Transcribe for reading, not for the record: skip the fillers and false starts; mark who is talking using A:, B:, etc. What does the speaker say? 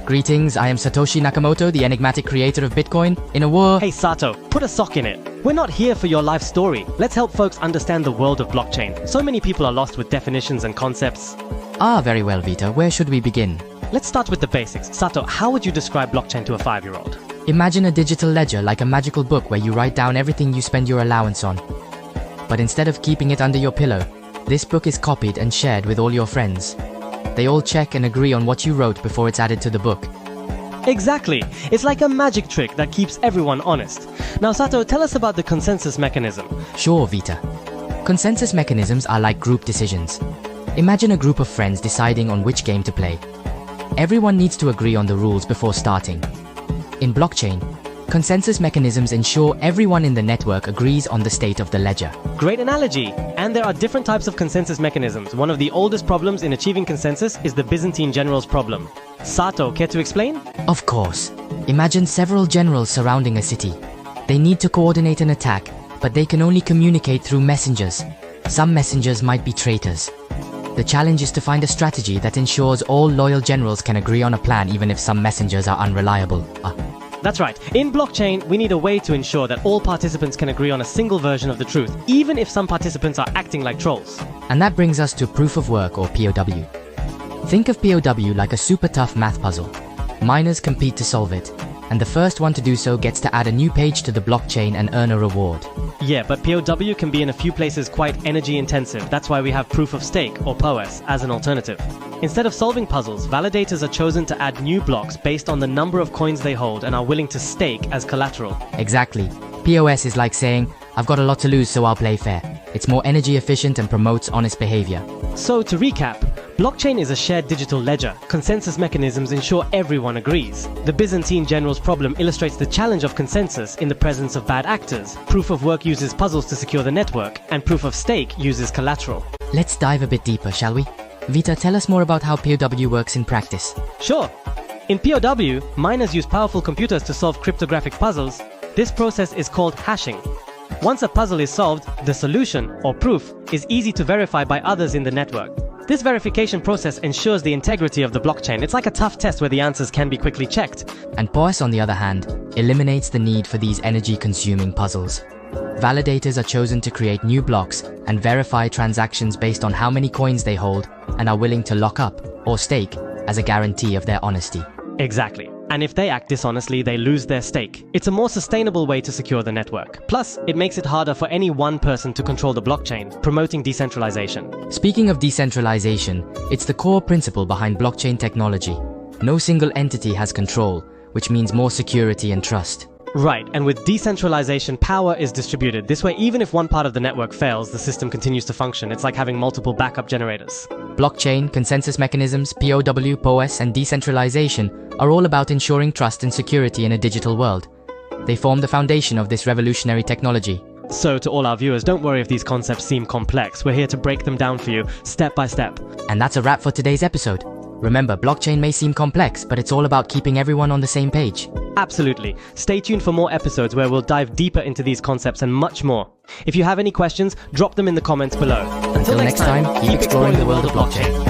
A: Greetings, I am Satoshi Nakamoto, the enigmatic creator of Bitcoin. In a war...
B: Hey Sato, put a sock in it. We're not here for your life story. Let's help folks understand the world of blockchain. So many people are lost with definitions and concepts.
A: Very well, Vita. Where should we begin?
B: Let's start with the basics. Sato, how would you describe blockchain to a 5-year-old?
A: Imagine a digital ledger like a magical book where you write down everything you spend your allowance on. But instead of keeping it under your pillow, this book is copied and shared with all your friends. They all check and agree on what you wrote before it's added to the book.
B: Exactly. It's like a magic trick that keeps everyone honest. Now Sato, tell us about the consensus mechanism.
A: Sure, Vita. Consensus mechanisms are like group decisions. Imagine a group of friends deciding on which game to play. Everyone needs to agree on the rules before starting. In blockchain, consensus mechanisms ensure everyone in the network agrees on the state of the ledger.
B: Great analogy! And there are different types of consensus mechanisms. One of the oldest problems in achieving consensus is the Byzantine generals problem. Sato, care to explain?
A: Of course. Imagine several generals surrounding a city. They need to coordinate an attack, but they can only communicate through messengers. Some messengers might be traitors. The challenge is to find a strategy that ensures all loyal generals can agree on a plan even if some messengers are unreliable.
B: That's right. In blockchain, we need a way to ensure that all participants can agree on a single version of the truth, even if some participants are acting like trolls.
A: And that brings us to proof of work, or POW. Think of POW like a super tough math puzzle. Miners compete to solve it, and the first one to do so gets to add a new page to the blockchain and earn a reward.
B: Yeah, but POW can be in a few places quite energy intensive. That's why we have proof of stake, or POS, as an alternative. Instead of solving puzzles, validators are chosen to add new blocks based on the number of coins they hold and are willing to stake as collateral.
A: Exactly. POS is like saying, I've got a lot to lose so I'll play fair. It's more energy efficient and promotes honest behavior.
B: So to recap, blockchain is a shared digital ledger. Consensus mechanisms ensure everyone agrees. The Byzantine generals problem illustrates the challenge of consensus in the presence of bad actors. Proof of work uses puzzles to secure the network, and proof of stake uses collateral.
A: Let's dive a bit deeper, shall we? Vita, tell us more about how POW works in practice.
B: Sure. In POW, miners use powerful computers to solve cryptographic puzzles. This process is called hashing. Once a puzzle is solved, the solution, or proof, is easy to verify by others in the network. This verification process ensures the integrity of the blockchain. It's like a tough test where the answers can be quickly checked.
A: And POS, on the other hand, eliminates the need for these energy-consuming puzzles. Validators are chosen to create new blocks and verify transactions based on how many coins they hold and are willing to lock up or stake as a guarantee of their honesty.
B: Exactly. And if they act dishonestly, they lose their stake. It's a more sustainable way to secure the network. Plus, it makes it harder for any one person to control the blockchain, promoting decentralization.
A: Speaking of decentralization, it's the core principle behind blockchain technology. No single entity has control, which means more security and trust.
B: Right, and with decentralization, power is distributed. This way, even if one part of the network fails, the system continues to function. It's like having multiple backup generators.
A: Blockchain, consensus mechanisms, POW, POS, and decentralization are all about ensuring trust and security in a digital world. They form the foundation of this revolutionary technology.
B: So to all our viewers, don't worry if these concepts seem complex. We're here to break them down for you, step by step.
A: And that's a wrap for today's episode. Remember, blockchain may seem complex, but it's all about keeping everyone on the same page.
B: Absolutely. Stay tuned for more episodes where we'll dive deeper into these concepts and much more. If you have any questions, drop them in the comments below.
A: Until next time, keep exploring the world of blockchain.